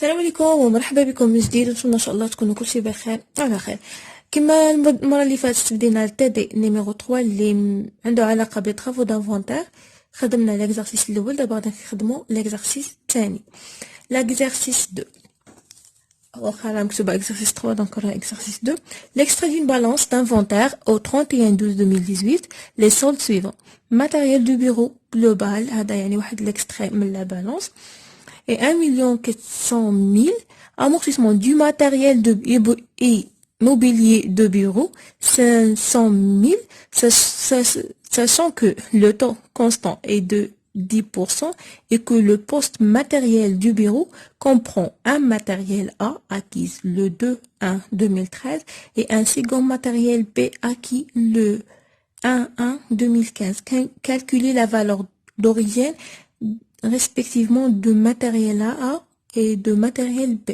السلام عليكم ومرحبا بكم من جديد، نتمنى ان شاء الله تكونوا كلشي بخير على خير. كما المره اللي فاتت بدينا التي دي نيميرو 3 اللي عنده علاقه بطرافو دانفونتير. خدمنا ليكزارسيس الاول، دابا غادي نخدموا ليكزارسيس الثاني. ليكزارسيس 2 واخا راه مكتوبه exercice 3 دونك راه exercice 2. L'extrait d'une balance d'inventaire au 31/12/2018 les soldes suivants: matériel du bureau global، هذا يعني واحد l'extrait من la balance، et 1 400 000 amortissement du matériel et mobilier de bureau 500 000, sachant que le taux constant est de 10% et que le poste matériel du bureau comprend un matériel A acquis le 2/1/2013 et un second matériel B acquis le 1/1/2015. Calculer la valeur d'origine respectivement de matériel A et de matériel B.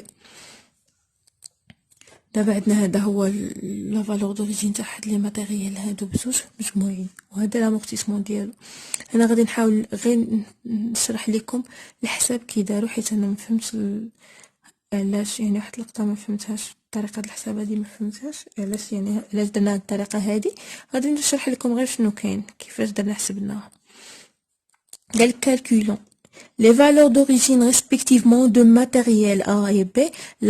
دابا عندنا هذا هو لا فالور دوريجين تاع هاد لي ماتيريال هادو بزوج مجموعين، وهذا لامورتيسمون ديالو. انا غادي نحاول غير نشرح لكم الحساب كي داروا، حيت انا ما فهمتش علاش، يعني واحد اللقطه ما فهمتهاش، طريقه الحساب هذه ما فهمتهاش علاش، يعني علاش درنا هاد الطريقه هذه. غادي نشرح لكم غير شنو كاين، كيفاش درنا حسبناها. قال calculons les valeurs d'origine respectivement de matériel A et B,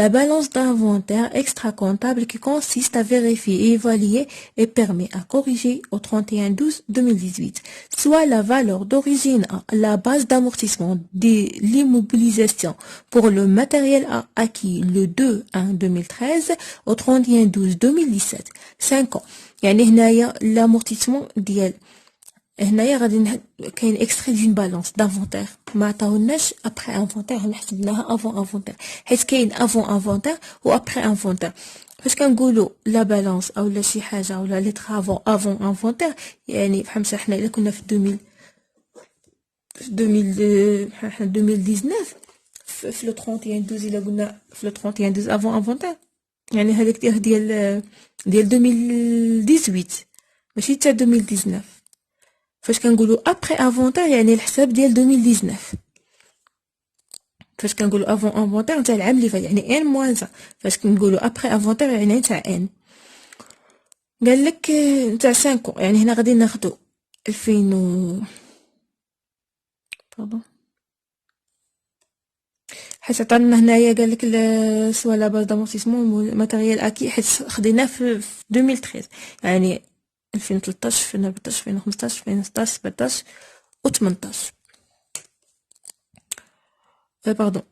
la balance d'inventaire extra-comptable qui consiste à vérifier et évaluer et permet à corriger au 31/12/2018, soit la valeur d'origine A, la base d'amortissement de l'immobilisation pour le matériel A acquis le 2/1/2013 au 31/12/2017. 5 ans. يعني هنايا l'amortissement ديال هنايا غادي كاين اكستري دون بالانس دانفونتير، ما عطاولناش ابري انفونتير، حنا حسبناها افون انفونتير، حيت كاين افون انفونتير و ابري انفونتير. فاش كنقولوا لا بالانس اولا شي حاجه ولا لي طرافون افون انفونتير، يعني بحال مثلا حنا الا كنا في 2000 حنا 2019 في لو 31/12، الا قلنا في لو 31/12 افون انفونتير، يعني هذيك ديال 2018 ماشي تاع 2019. فاش كنقولوا ابري انفونتير يعني الحساب ديال 2019. فاش كنقولوا افون انفونتير تاع العام اللي فات يعني ان موان سا. فاش كنقولوا ابري انفونتير يعني تاع ان. قال لك تاع 5 يعني هنا غادي ناخذوا 2000 باردون، حيت عطانا هنايا قال لك سوا لا باز دامورتيسمون ماتيريال اكي، حيت خديناه في 2013، يعني 2013 2014 2015 2016 17 و 18. باردون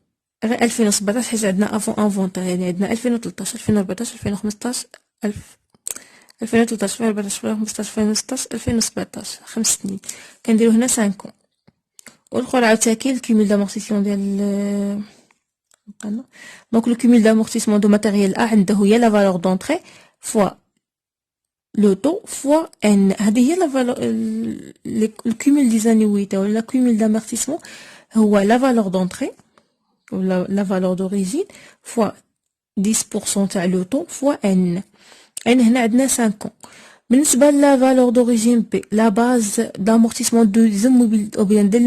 غير 2017 حيت عندنا افون انفونتير، يعني عندنا 2013 2014 2015 2013 2014 2015 2016 2017 5 سنين. كنديرو هنا 5 والاخر عاوتاني كاين الكومول دامورتيسمون ديال دونك لو كومول دامورتيسمون دو ماتيريال ا عنده هي لا فالور دونطري فوا لو طو فوا ان. هذه هي لا فالور الكومول دي زانيويتي ولا كومول دامورتيسمون، هو لا فالور دونطري ولا لا فالور دوريجين فوا 10% تاع لو طو فوا ان. ان هنا عندنا 5 بالنسبه لا فالور دوريجين بي لا باز d'amortissement ou bien de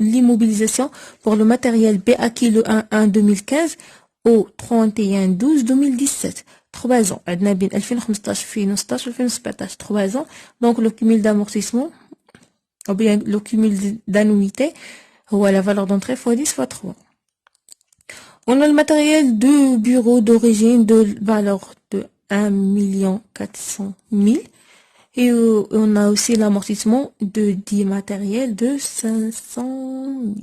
l'immobilisation pour le matériel B acquis le 1/1/2015 au 31/12/2017. 3 ans عندنا بين 2015 2016 2017 3 ans. donc le cumul d'amortissement ou bien le cumul d'annuité هو la valeur d'entrée fois 10 fois 3. On a le matériel de bureau d'origine de valeur de 1 400 000 et on a aussi l'amortissement de 10 matériels de 500 000.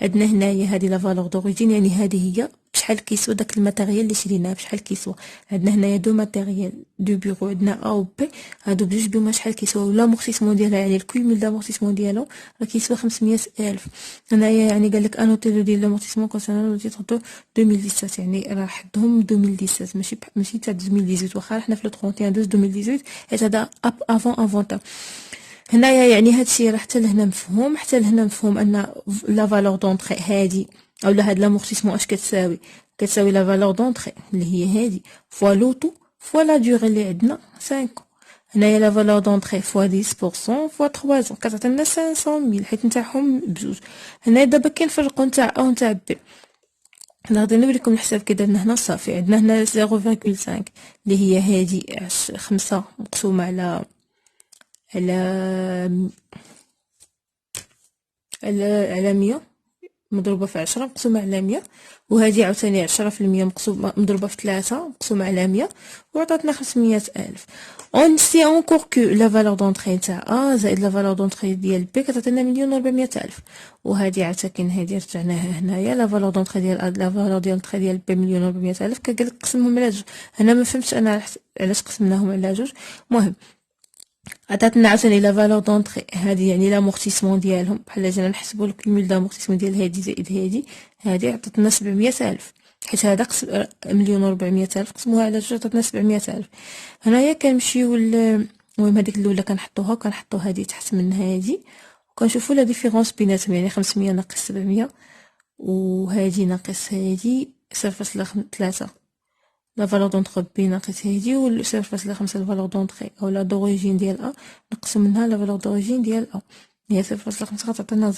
عندنا هنايا هذه لا فالور دوريجين، يعني هذه هي بشحال كيسوى داك الماتيريال اللي شريناه، بشحال كيسوى. عندنا هنايا دو ماتيريال دو بيرو، عندنا ا و بي، هادو بجوج بهما شحال كيسوى، لامورتيسمون ديالها يعني الكومول دامورتيسمون ديالو راه كيسوى 500,000. هنايا يعني قال لك انوتي ديال لامورتيسمون كونسيرنون لو تيتر دو 2017، يعني راه حدهم 2017 ماشي تاع 2018، واخا حنا في لو 31/12/2018 حيت هذا افون انفونتير. هنايا يعني هادشي راه حتى لهنا مفهوم، حتى لهنا مفهوم ان لا فالور دونطري هادي اولا هاد لامورتيسمون اش كتساوي لا فالور دونطري اللي هي هادي فوا لوطو فوا لا ديوري اللي عندنا 5. هنايا لا فالور دونطري فوا 10% فوا 3 كتعطينا 500,000 حيت نتاعهم بجوج. هنايا دابا كنفرقو نتاع او نتاع بي. حنا غادي نوريكم الحساب كي درنا هنا. صافي عندنا هنا 0.5 اللي هي هادي 5 مقسومة على على 100 مضروبة في 10 مقسومة على 100، وهذه عاوتاني 10% مقسومة مضروبة في 3 مقسومة على 100، وعطاتنا 500,000. اون سي اونكور كو لا فالور دونطري تاع ا زائد لا فالور دونطري ديال بي كتعطينا 1,400,000. وهذه عاوتاني هذه رجعناها هنايا لا فالور دونطري ديال ا لا فالور ديال دونطري ديال بي 1,400,000. كقالك قسمهم على جوج. هنا ما فهمتش انا علاش قسمناهم على جوج. المهم عطاتنا عاوتاني لا فالور دونطري هادي يعني لامورتيسمون ديالهم، بحال جينا نحسبوا الكومول دامورتيسمون ديال هادي زائد هادي عطاتنا 700,000، حيت هذا قسم 1,400,000 قسموها على جوج عطاتنا 700,000. هنايا كنمشيو المهم هذيك الاولى كنحطو هادي تحت من هادي، وكنشوفوا لا ديفيرونس بيناتهم، يعني 500 ناقص 700 وهادي ناقص هادي 0.3. لا فالور دونطري بي ناقص هادي و 0.5 لا فالور دونطري او لا دوريجين ديال ا نقسم منها لا فالور دوريجين ديال ا هي 0.5 غتعطينا 0،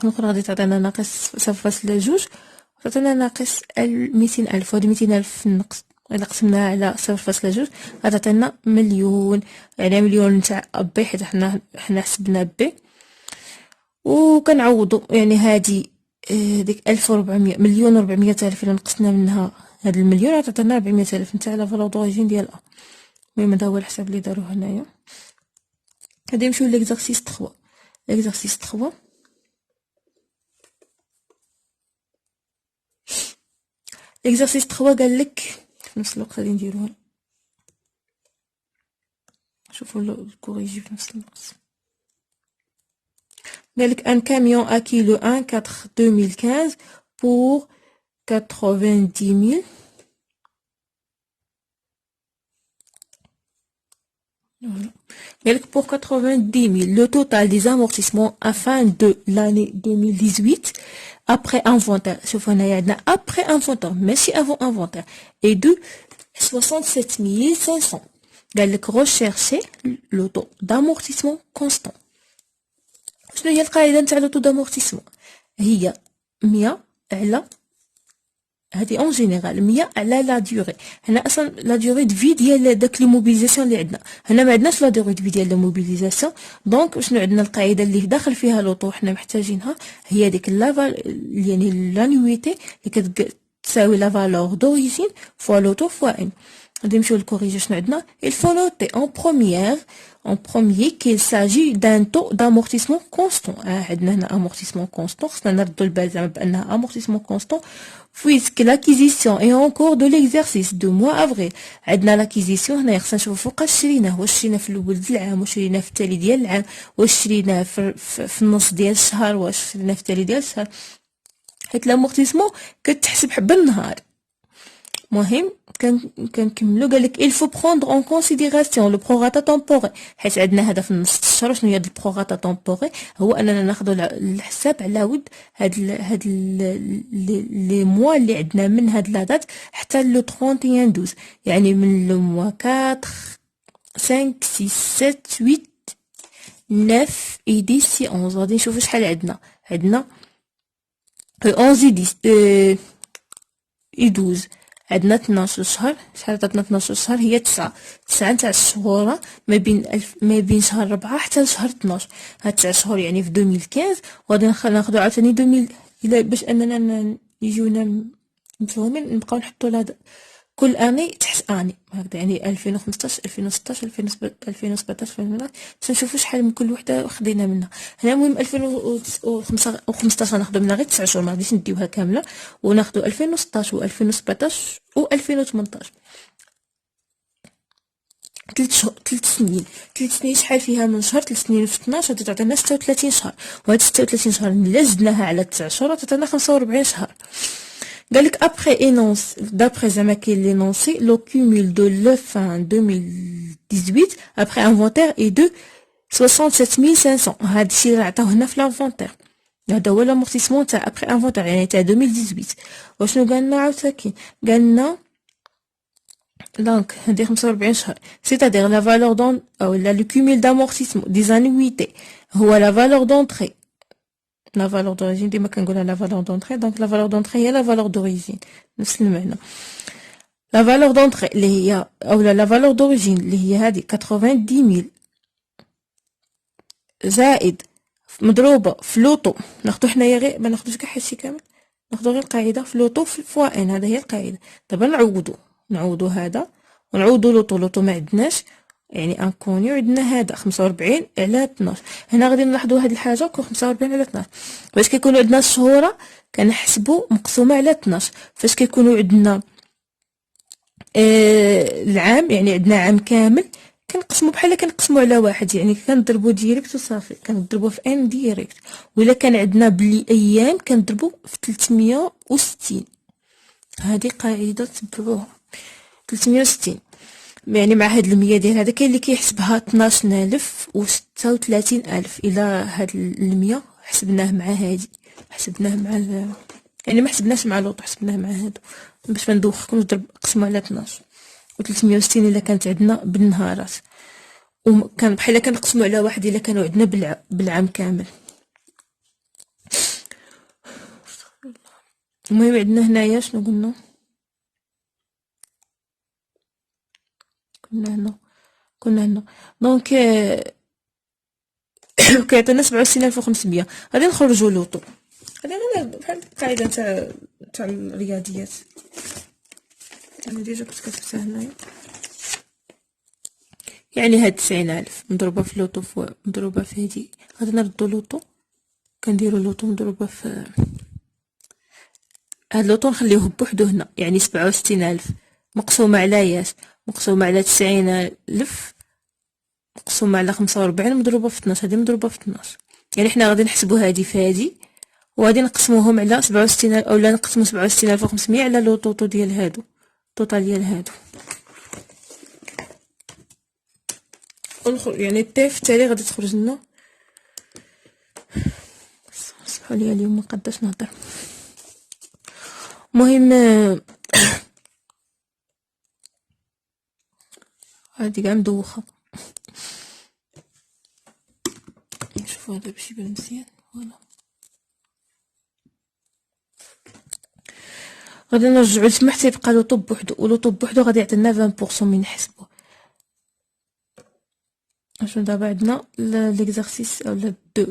الاخرى غادي تعطينا ناقص 0.2 وتعطينا ناقص 200,000. وهاد 200,000 في النقص الا قسمناها على 0.2 غتعطينا مليون، يعني مليون تاع بي حيت حنا حسبنا بي. وكنعوضوا يعني هادي ديك 1400 مليون 400,000 الا نقصنا منها هاد المليون عطاتنا 400,000 نتاع لا فالور دوريجين ديال ا. المهم هذا هو الحساب اللي داروه هنايا. غادي نمشيو ليكزارسيس 3. ليكزارسيس 3 ليكزارسيس 3 قالك في نفس الوقت غادي نديروها، شوفوا الكوريجي في نفس الوقت. قالك ان كاميون ا كيلو 1 4 2015 pour 90,000. Voilà. Donc pour 90,000, le total des amortissements à fin de l'année 2018 après inventaire, sauf qu'on a après inventaire, mais si avant inventaire, est de 67 500. Donc rechercher le taux d'amortissement constant. شنو هي القاعده نتاع لو طو دامورتيسمون؟ هي 100 على هادي اون جينيرال 100 على لا ديوري. هنا اصلا لا ديوري دو في ديال داك لي موبيليزاسيون اللي عندنا، هنا ما عندناش لا ديوري دو في ديال لا موبيليزاسيون. دونك شنو عندنا القاعده اللي داخل فيها لو طو حنا محتاجينها هي ديك يعني لانويتي اللي كتساوي لا فالور دوريجين فوا لو طو فوا ان. غادي نمشيو للكوريجي. شنو عندنا؟ il faut noter en premier qu'il s'agit d'un taux d'amortissement constant. عندنا هنا amortissement constant، خصنا نردو البال زعما بانها amortissement constant puisque l'acquisition est en cours de l'exercice de mois avril. عندنا l'acquisition هنا خصنا نشوفو فوقاش شريناه، واش شريناه في الاول ديال العام، واش شريناه في التالي ديال العام، واش شريناه في النص ديال الشهر، واش شريناه في التالي ديال الشهر، حيت لامورتيسمون كتحسب بالنهار. مهم كنكملو. قالك il faut prendre en considération le prorata temporaire، حيت عندنا هذا في نص الشهر. شنو هي هاد البروغاتا تمبوري؟ هو اننا ناخذوا الحساب على ود هاد لي موا اللي عندنا من هاد لا دات حتى لو 31 12، يعني من لو موا 4 5 6 7 8 9 et 10 11. غادي نشوفوا شحال عندنا 11 et 12. عندنا 12 شهر. شحال عطاتنا 12 شهر؟ هي 9 نتاع الشهور ما بين شهر 4 حتى لشهر 12. هاد 9 شهور يعني في 2015. وغادي ناخدو عاوتاني 2000 الا باش اننا يجيونا مفهومين نبقاو نحطو لهاد كل اني تحت اني هكذا، يعني 2015 2016 2017 تنشوفوا شحال من كل وحده خدينا منها. هنا المهم 2015 ناخذ منها غير 9 شهور، ما غاديش نديوها كامله، وناخذ 2016 و 2017 و 2018 3 سنين. شحال فيها من شهر؟ 3 سنين في 12 غادي تعطينا 36 شهر، وهاد 36 شهر الا زدناها على 9 شهور تعطينا 45 شهر. قالك après énonce d'après زعما كاين l'énoncé le cumul de la fin 2018 après inventaire est de 67 500. هاد الشيء اللي عطاوه هنا في الانفونتير، هذا هو l'amortissement تاع après inventaire يعني تاع 2018. وشنو قالنا عاوتاني؟ قالنا دونك هادي 45 شهر، c'est-à-dire la valeur ou le cumul d'amortissement des annuités هو la valeur d'entrée لا فالور دوريجين ديما كنقولها لا فالور دونطري. دونك لا فالور دونطري هي لا فالور دوريجين، نفس المعنى. لا فالور دونطري اللي هي اولا لا فالور دوريجين اللي هي هادي 90,000 زائد مضروبه في لوطو، ناخدو حنايا غير ما ناخدوش كاع هادشي كامل، ناخدو غير القاعده في لوطو فوا ان، هذا هي القاعده. دابا نعوضو هذا ونعوضو لوطو ما عندناش، يعني انكوني، عندنا هذا 45 على 12. هنا غادي نلاحظوا هذه الحاجه، كون 45 على 12 باش كيكونوا عندنا الشهوره كنحسبوا مقسومه على 12. فاش كيكونوا عندنا العام، يعني عندنا عام كامل، كنقسموا بحال كنقسموا على واحد، يعني كنضربوا ديريكت وصافي، كنضربوا في ان ديريكت. ولا كان عندنا بلي ايام كنضربوا في 360. هذه قاعده تبعوها 360، يعني مع هاد 100 ديال هذا. كاين اللي كيحسبها 12000 و 36000. الا هاد 100 حسبناه مع هادي، حسبناه مع يعني ما حسبناش مع لوط، حسبناه مع هادو باش ما ندوخكمش. قسموا على 12 و 360 الا كانت عندنا بالنهارات، وكان بحال كنقسموا على واحد الا كانوا عندنا بالعام كامل. المهم عندنا هنايا شنو قلنا؟ كنا هنا دونك كيعطينا 67500. غادي نخرجوا لوطو، غادي بحال القاعده تاع الرياضيات. انا ديجا كنت كتبتها هنايا، يعني هاد 90,000 مضروبه في لوطو مضروبه في هادي. غادي نردو لوطو، كنديرو لوطو مضروبه في هاد لوطو، نخليوه بوحدو هنا، يعني 67,000 مقسومه على ياس، مقسومه على 90,000 مقسومه على 45 مضروبه في 12. هادي مضروبه في 12، يعني حنا غادي نحسبوا هادي في هادي، وغادي نقسموهم على 67، اولا نقسمو 67,500 على لو طوطو ديال هادو، الطوطال ديال هادو. يعني الطيف التالي غادي تخرج لنا. صحوا لي اليوم ما قداش نهضر. المهم هادي كاع مدوخه، نشوفو هذا باش يبان مزيان. فوالا غادي نرجعو لتما حتى يبقى لو طوب بوحدو، ولو طوب بوحدو غادي يعطينا 20% من نحسبوه. شنو دابا عندنا l'exercice او دو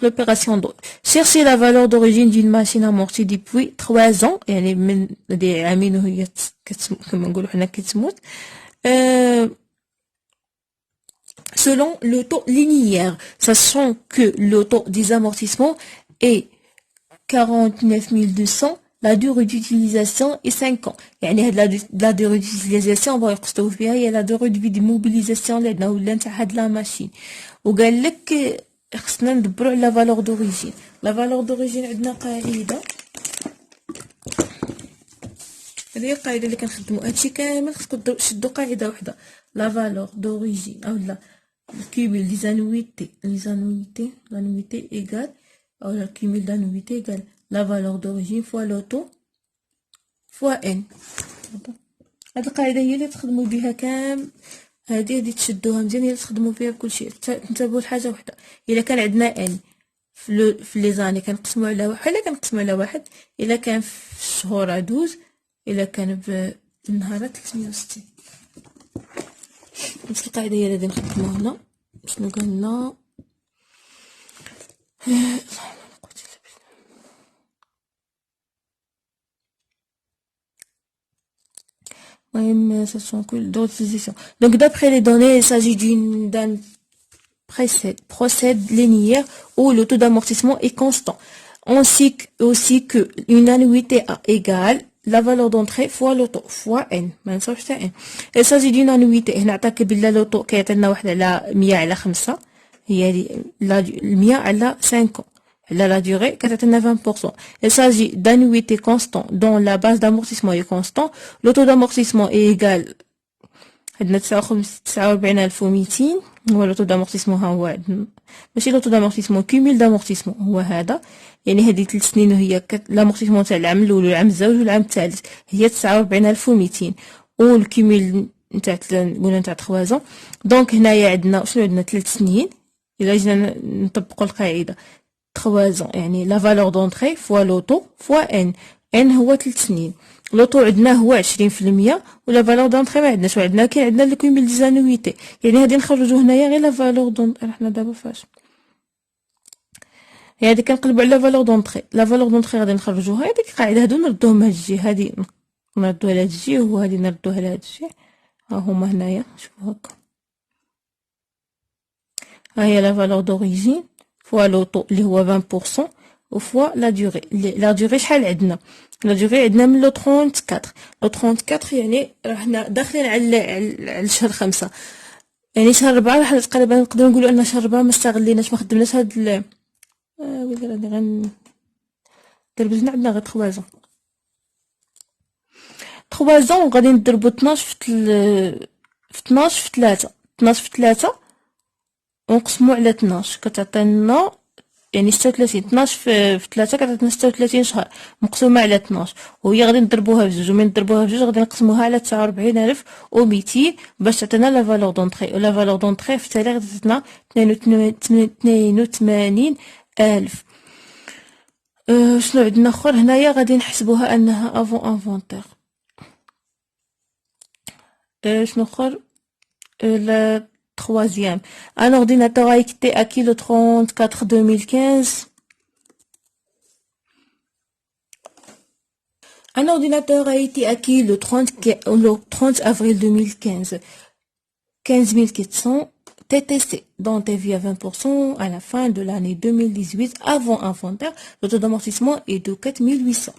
l'opération de chercher la valeur d'origine d'une machine amortie depuis 3 ans، يعني من دي عامين وهي كما نقولوا حنا كتموت، selon le taux linéaire, sachant que le taux des amortissements est 49 200. La durée d'utilisation est 5 ans. يعني هاد la durée d'utilisation بغاو يقصدوا فيها هي la durée de mobilisation اللي عندنا ولا نتاع هاد لا ماشين. وقال لك خصنا ندبروا على فالور دوريجين. لا فالور دوريجين عندنا قاعده، هذه هي القاعده اللي كنخدموا. هادشي كامل خصكم تشدوا قاعده واحده، لا فالور دوريجين اولا الكيميل دي زانويتي ايغال، اولا الكيميل دانويتي ايغال لا فالور دوريجين فوا لوطو فوا ان. هاد القاعده هي اللي تخدموا بها كامل، هادي تشدوها مزيان، هي اللي تخدموا فيها بكلشي. تنتبهوا لحاجه واحده، الا كان عندنا ان في لي زاني كنقسموا على واحد، الا كنقسموا على واحد، الا كان في الشهور 12، الا كان بالنهارات 360. نفس القاعده هي اللي غادي نخدموها هنا. شنو قالنا؟ المهم d'autres. Donc d'après les données, il s'agit d'un procède linéaire où le taux d'amortissement est constant. On sait aussi que une annuité A égale la valeur d'entrée fois le taux fois n. ما نساوش تاع n. Il s'agit d'une annuité. هنا عطاك بلا لو طو كيعطينا واحد على 100 على 5، هي 100 على 5 là la durée كتعطينا 20%. Il s'agit d'annuité constant dont la base d'amortissement est constant. Le taux d'amortissement est égal عندنا 49200 هو لو طو دامورتيسمون. ها هو ماشي لو طو دامورتيسمون، كوميل دامورتيسمون هو هذا، يعني هذه 3 سنين وهي لامورتيسمون تاع العام الاول والعام الزوج والعام الثالث هي 49200، والكوميل نتاع قلنا نتاع 3 زون. دونك هنايا عندنا شنو؟ عندنا 3 سنين. الا جينا نطبقوا القاعده 3 ans، يعني لا فالور دونطري فوا لوطو فوا ان. ان هو 3 سنين، لوطو عندنا هو 20%، ولا فالور دونطري ما عندناش، وعندنا كاين عندنا لو كوميل دي زانويتي، يعني غادي نخرجو هنايا غير لا فالور دونطري. حنا دابا فاش هادي كنقلبو على لا فالور دونطري، لا فالور دونطري غادي نخرجوها، هاديك القاعده هادو نردوهم هاد الجي، هادي نردوها لهاد الجي، وهادي نردوها لهاد الجي. ها هما هنايا شوفو هكا، ها هي لا فالور دوريجين فوا لوطو اللي هو 20% وفوا لا دوري. لا دوري شحال عندنا؟ لا دوري عندنا من لو 34. لو 34 يعني راحنا داخلين على شهر 5، يعني شهر 4 راح تقريبا نقدروا نقولوا ان شهر 4 ما استغليناش، ما خدمناش هاد ويلي راني دربزنا، عندنا غير 3 زون. 3 زون غادي نضربو 12 في 12 في 3، 12 في 3 ونقسمو على 12 كتعطينا يعني 36. 12 في 3 كتعطينا 36 شهر مقسومه على 12، وهي غادي نضربوها بجوج، ومن نضربوها بجوج غادي نقسموها على 49200 باش تعطينا لا فالور دونطري. ولا فالور دونطري في التالي غادي تعطينا 82000. شنو عندنا اخر هنايا؟ غادي نحسبوها انها افون انفونتير. شنو اخر؟ la troisième. Un ordinateur a été acquis le 34-2015. Un ordinateur a été acquis le 30 avril 2015. 15400 TTC, dont TVI à 20% à la fin de l'année 2018 avant inventaire. Le taux d'amortissement est de 4800.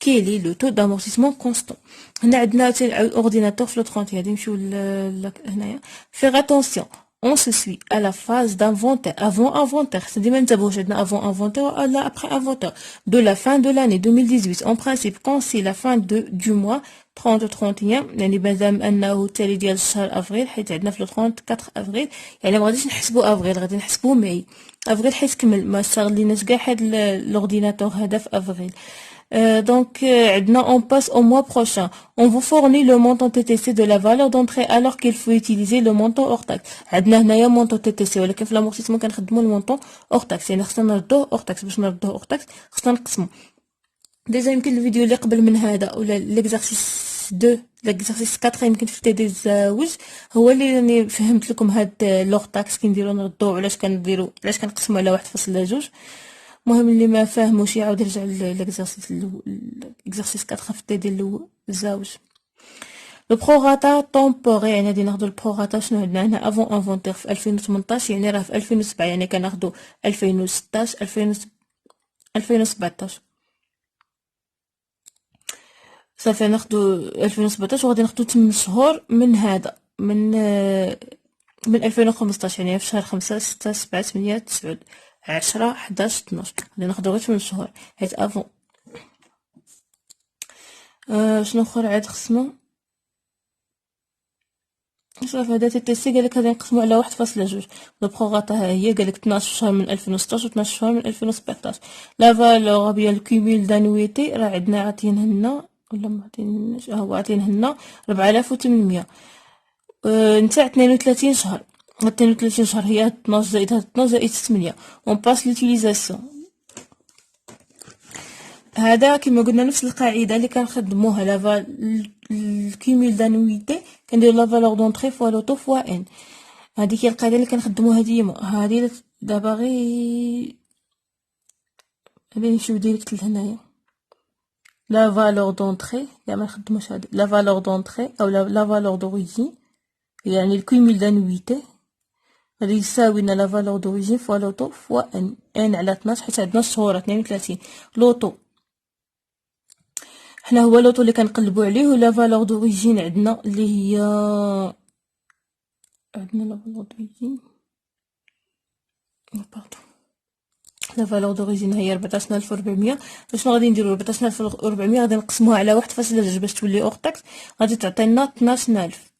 Quel est le taux d'amortissement constant? On a un ordinateur flottante. Faire attention, on se suit à la phase d'inventaire, avant inventaire, c'est-à-dire même avant inventaire ou après inventaire, de la fin de l'année 2018. En principe, quand c'est la fin du mois 30-31, يعني مادام انه التالي ديال شهر افريل، حيت عندنا في 34 افريل، يعني ما غاديش نحسبوا افريل، غادي نحسبوا ماي. افريل حيت كمل ما استغليناش كاع هاد لورديناتور هذا في افريل. Donc, on passe au mois prochain. On vous fournit le montant TTC de la valeur d'entrée alors qu'il faut utiliser le montant hors taxe. عندنا هنايا montant TTC، ولكن في l'amortissement كنخدموا المونطون hors taxe، يعني خصنا نردوه hors taxe. باش نردوه hors taxe خصنا نقسمو. ديجا يمكن الفيديو اللي قبل من هذا ولا ليكزارسيس 2 ليكزارسيس 4 يمكن في تي الزوج هو اللي راني فهمت لكم هاد لوغ تاكس كنديرو نردوه، علاش كنديرو، علاش كنقسمو على 1.2. المهم اللي ما فاهموش يعاود يرجع ليكزارسيس ليكزارسيس 4 في تي ديال الزوج. لو بروغاتا طومبوري، يعني غادي ناخدو البروغاتا. شنو عندنا هنا؟ افون انفونتير في 2018، يعني راه في 2007، يعني كناخدو 2016 2017 صافي. ناخدو 2017 وغادي ناخدو 8 شهور من هذا، من 2015، يعني في شهر 5 6 7 8 9 10 11 12 غادي ناخدو غير 8 شهور حيت افون. شنو اخر عاد خصنا؟ صافي هذا تيتيسي قالك غادي نقسمو على 1.2. لو بروغاتا ها هي قالك 12 شهر من 2016 و 12 شهر من 2017. لا فالور ديال الكوميل دانويتي راه عندنا عاطينه لنا ولا ما عاطيناش؟ هو عاطينه لنا 4800 نتاع 32 شهر. 32 شهر هي 12 زائد 12 زائد 8. اون باس لوتيليزاسيون. هذا كما قلنا نفس القاعده اللي كنخدموها لا الكوميل دانويتي كنديروا لا فالور دونطري فوا لوطو فوا ان. هذيك هي القاعده اللي كنخدموها ديما. هذه دابا غير نمشيو ديريكت لهنايا. لا فالور دونطري كاع ما نخدموش هذه. لا فالور دونطري او لا فالور دوريجين يعني الكوميل دانويتي غادي يساوي لنا لا فالور دوريجين فوا لوطو فوا ان على 12 حيت عندنا الشهور 32. لوطو حنا هو لوطو اللي كنقلبوا عليه، ولا فالور دوريجين عندنا اللي هي عندنا لا فالور دوريجين لا فالور دوريجين هي 14400. شنو غادي نديرو؟ 14400 غادي نقسموها على 1.2 باش تولي اوغ تاكس، غادي تعطينا 12000.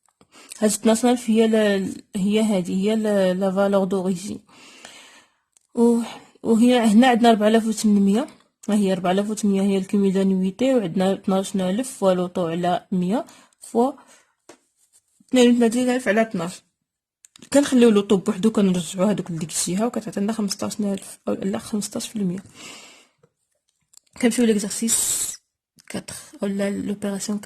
هاد 12000 هي هذه هي لا فالور دوريجين. وهي هنا عندنا 4800، ها هي 4800 هي الكوميل دانويتي، وعندنا 12000 فوا لوطو على 100 فوا 32000 على 12. كنخليو لو طوب بوحدو كنرجعو هادوك لديك الجهه وكتعطينا 15000 او لا 15%. كنمشيو ليكزارسيس 4 اولا لوبيراسيون